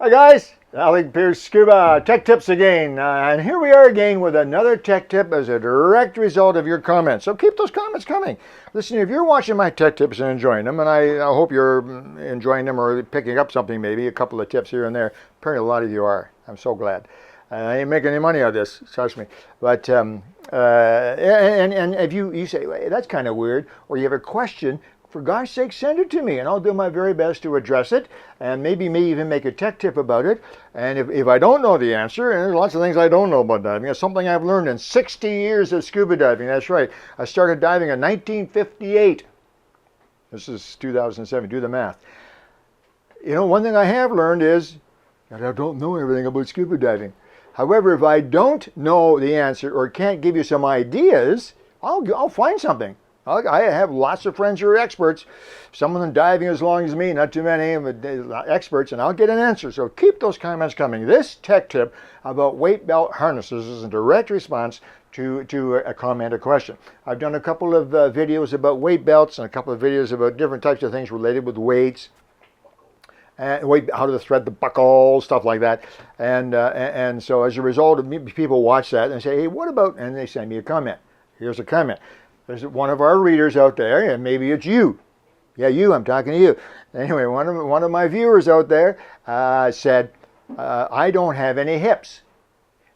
Hi guys, Alec, Peirce, Scuba, Tech Tips again. And here we are again with another tech tip as a direct result of your comments. So keep those comments coming. Listen, if you're watching my tech tips and enjoying them, and I hope you're enjoying them or picking up something, maybe a couple of tips here and there. Apparently a lot of you are. I'm so glad. I ain't making any money out of this, trust me. But, and if you say, well, that's kind of weird, or you have a question, for God's sake, send it to me, and I'll do my very best to address it, and maybe even make a tech tip about it. And if I don't know the answer, and there's lots of things I don't know about diving, it's something I've learned in 60 years of scuba diving. That's right. I started diving in 1958. This is 2007. Do the math. You know, one thing I have learned is that I don't know everything about scuba diving. However, if I don't know the answer or can't give you some ideas, I'll find something. I have lots of friends who are experts, some of them diving as long as me, not too many, but experts, and I'll get an answer. So keep those comments coming. This tech tip about weight belt harnesses is a direct response to a comment or question. I've done a couple of videos about weight belts and a couple of videos about different types of things related with weights. And how to thread the buckle, stuff like that. And so as a result, people watch that and say, hey, what about, and they send me a comment. Here's a comment. There's one of our readers out there, and maybe it's you. Yeah, you, I'm talking to you. Anyway, one of my viewers out there said, I don't have any hips,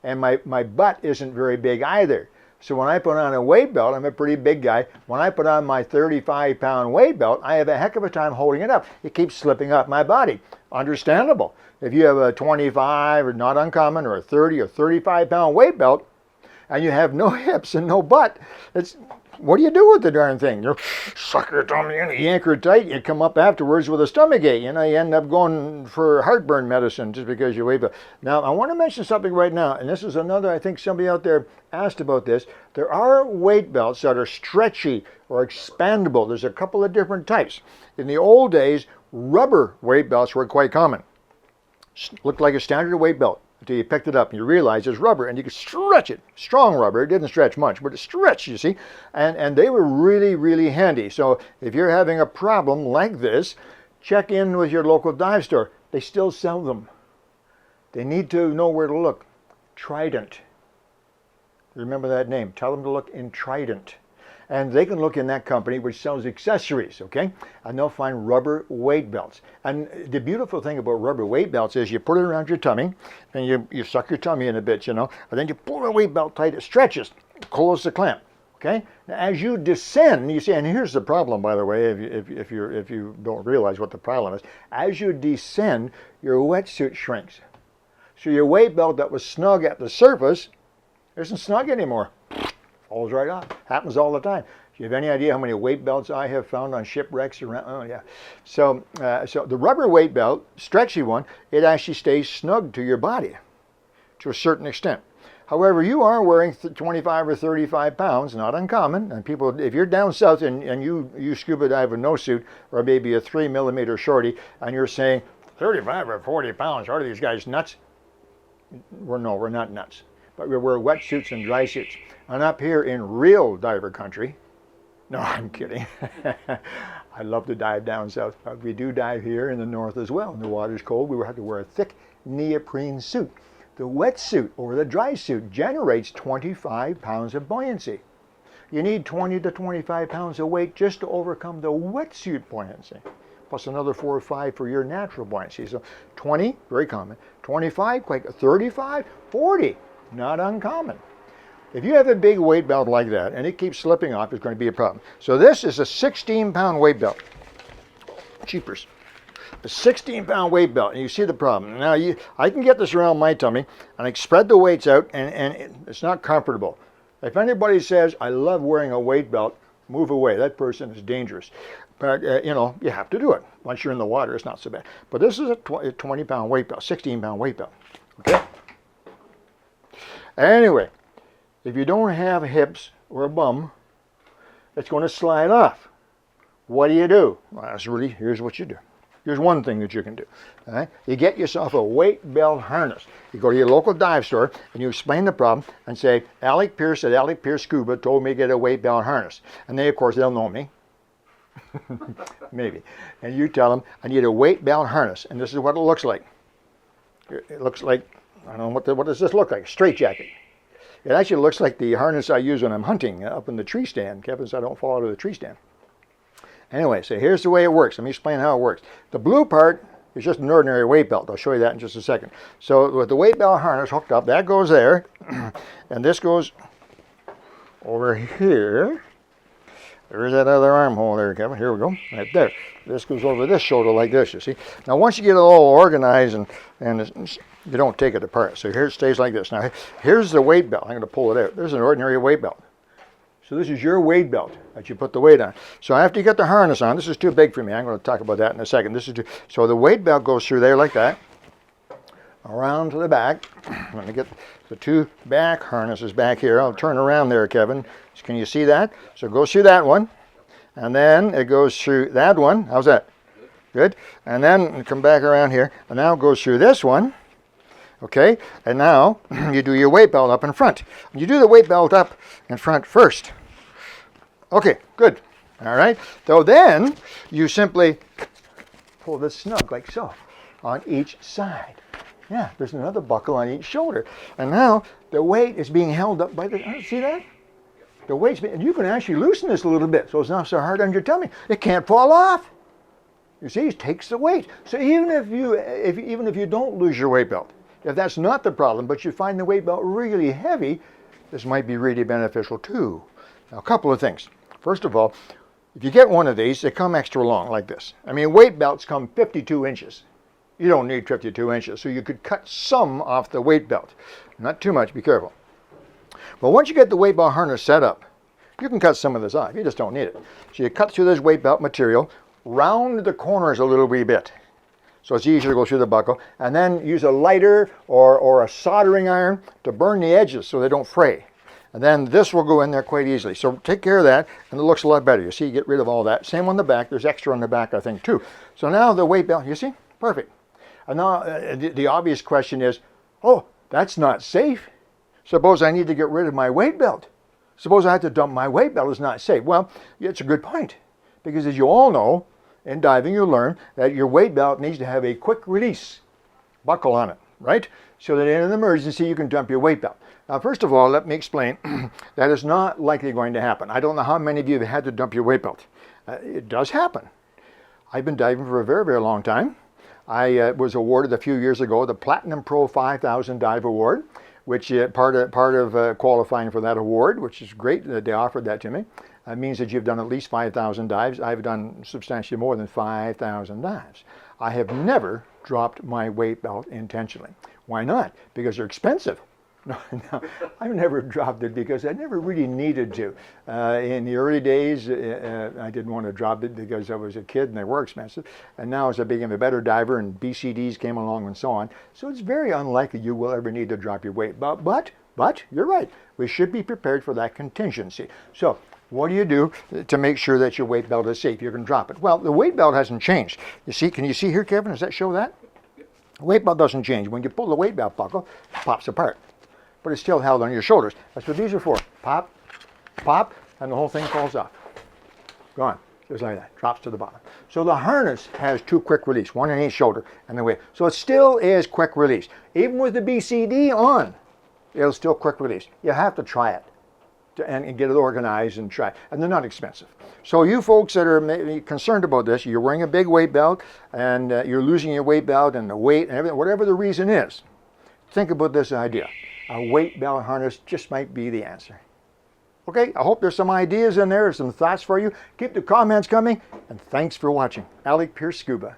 and my butt isn't very big either. So when I put on a weight belt, I'm a pretty big guy. When I put on my 35-pound weight belt, I have a heck of a time holding it up. It keeps slipping off my body. Understandable. If you have a 25, or not uncommon, or a 30 or 35-pound weight belt, and you have no hips and no butt, what do you do with the darn thing? You suck your tummy in, you anchor it tight, you come up afterwards with a stomach ache. You know, you end up going for heartburn medicine just because you weight belt. Now, I want to mention something right now, and this is another, I think somebody out there asked about this. There are weight belts that are stretchy or expandable. There's a couple of different types. In the old days, rubber weight belts were quite common. Looked like a standard weight belt until you picked it up and you realize it's rubber and you could stretch it. Strong rubber. It didn't stretch much, but it stretched, you see. And they were really, really handy. So if you're having a problem like this, check in with your local dive store. They still sell them. They need to know where to look. Trident. Remember that name. Tell them to look in Trident. And they can look in that company which sells accessories, okay? And they'll find rubber weight belts. And the beautiful thing about rubber weight belts is you put it around your tummy, and you suck your tummy in a bit, you know, and then you pull the weight belt tight, it stretches, close the clamp, okay? Now, as you descend, you see, and here's the problem, by the way, if you don't realize what the problem is. As you descend, your wetsuit shrinks. So your weight belt that was snug at the surface isn't snug anymore. Falls right off. Happens all the time. Do you have any idea how many weight belts I have found on shipwrecks around? Oh, yeah. So the rubber weight belt, stretchy one, it actually stays snug to your body to a certain extent. However, you are wearing 25 or 35 pounds, not uncommon. And people, if you're down south and you scuba dive with no suit, or maybe a 3mm shorty, and you're saying 35 or 40 pounds, are these guys nuts? We're not nuts. But we wear wetsuits and dry suits. And up here in real diver country, no, I'm kidding. I love to dive down south. But we do dive here in the north as well. And the water's cold. We have to wear a thick neoprene suit. The wetsuit or the dry suit generates 25 pounds of buoyancy. You need 20 to 25 pounds of weight just to overcome the wetsuit buoyancy. Plus another 4 or 5 for your natural buoyancy. So 20, very common. 25, quite 35, 40. Not uncommon. If you have a big weight belt like that and it keeps slipping off, it's going to be a problem. So this is a 16-pound weight belt. Cheapers. A 16-pound weight belt, and you see the problem. Now, I can get this around my tummy, and I spread the weights out, and it's not comfortable. If anybody says, I love wearing a weight belt, move away. That person is dangerous. But, you know, you have to do it. Once you're in the water, it's not so bad. But this is a 20-pound weight belt, 16-pound weight belt. Okay? Anyway, if you don't have hips or a bum, it's going to slide off. What do you do? Well, here's what you do. Here's one thing that you can do. All right? You get yourself a weight belt harness. You go to your local dive store and you explain the problem and say, Alec Peirce at Alec Peirce Scuba told me to get a weight belt harness. And they, of course, they'll know me. Maybe. And you tell them, I need a weight belt harness. And this is what it looks like. It looks like, I don't know, what does this look like? A straitjacket. It actually looks like the harness I use when I'm hunting up in the tree stand, Kevin, so I don't fall out of the tree stand. Anyway, so here's the way it works. Let me explain how it works. The blue part is just an ordinary weight belt. I'll show you that in just a second. So with the weight belt harness hooked up, that goes there, and this goes over here. There's that other armhole there, Kevin. Here we go, right there. This goes over this shoulder like this, you see. Now once you get it all organized and you don't take it apart. So here it stays like this. Now here's the weight belt. I'm going to pull it out. There's an ordinary weight belt. So this is your weight belt that you put the weight on. So after you get the harness on, this is too big for me. I'm going to talk about that in a second. So the weight belt goes through there like that, around to the back. I'm going to get the two back harnesses back here. I'll turn around there, Kevin. Can you see that? So it goes through that one, and then it goes through that one. How's that? Good. And then come back around here, and now it goes through this one. Okay, and now you do your weight belt up in front. You do the weight belt up in front first. Okay, good. All right. So then you simply pull this snug like so on each side. Yeah, there's another buckle on each shoulder. And now the weight is being held up by the, see that? The weight's being, and you can actually loosen this a little bit so it's not so hard on your tummy. It can't fall off. You see, it takes the weight. So even if you don't lose your weight belt, if that's not the problem, but you find the weight belt really heavy, this might be really beneficial too. Now, a couple of things. First of all, if you get one of these, they come extra long like this. I mean, weight belts come 52 inches. You don't need 52 inches, so you could cut some off the weight belt. Not too much, be careful. But once you get the weight belt harness set up, you can cut some of this off. You just don't need it. So you cut through this weight belt material, round the corners a little wee bit, so it's easier to go through the buckle, and then use a lighter or a soldering iron to burn the edges so they don't fray. And then this will go in there quite easily. So take care of that, and it looks a lot better. You see, you get rid of all that. Same on the back. There's extra on the back, I think, too. So now the weight belt, you see? Perfect. And now the obvious question is, oh, that's not safe. Suppose I need to get rid of my weight belt. Suppose I have to dump my weight belt. It's not safe. Well, it's a good point. Because as you all know, in diving you learn that your weight belt needs to have a quick release buckle on it, right? So that in an emergency you can dump your weight belt. Now, first of all, let me explain that is not likely going to happen. I don't know how many of you have had to dump your weight belt. It does happen. I've been diving for a very, very long time. I was awarded a few years ago the Platinum Pro 5000 Dive Award, which part of qualifying for that award, which is great that they offered that to me. It means that you've done at least 5,000 dives. I've done substantially more than 5,000 dives. I have never dropped my weight belt intentionally. Why not? Because they're expensive. No, I've never dropped it because I never really needed to. In the early days, I didn't want to drop it because I was a kid and they were expensive. And now as I became a better diver and BCDs came along and so on, so it's very unlikely you will ever need to drop your weight. But you're right. We should be prepared for that contingency. So what do you do to make sure that your weight belt is safe? You're going to drop it. Well, the weight belt hasn't changed. You see, can you see here, Kevin? Does that show that? The weight belt doesn't change. When you pull the weight belt buckle, it pops apart. But it's still held on your shoulders. That's what these are for. Pop, pop, and the whole thing falls off. Gone. Just like that. Drops to the bottom. So the harness has two quick release, one on each shoulder and the weight. So it still is quick release. Even with the BCD on, it'll still quick release. You have to try it and get it organized and try it. And they're not expensive. So you folks that are maybe concerned about this, you're wearing a big weight belt and you're losing your weight belt and the weight and everything, whatever the reason is, think about this idea. A weight belt harness just might be the answer. Okay, I hope there's some ideas in there, some thoughts for you. Keep the comments coming, and thanks for watching. Alec, Peirce, Scuba.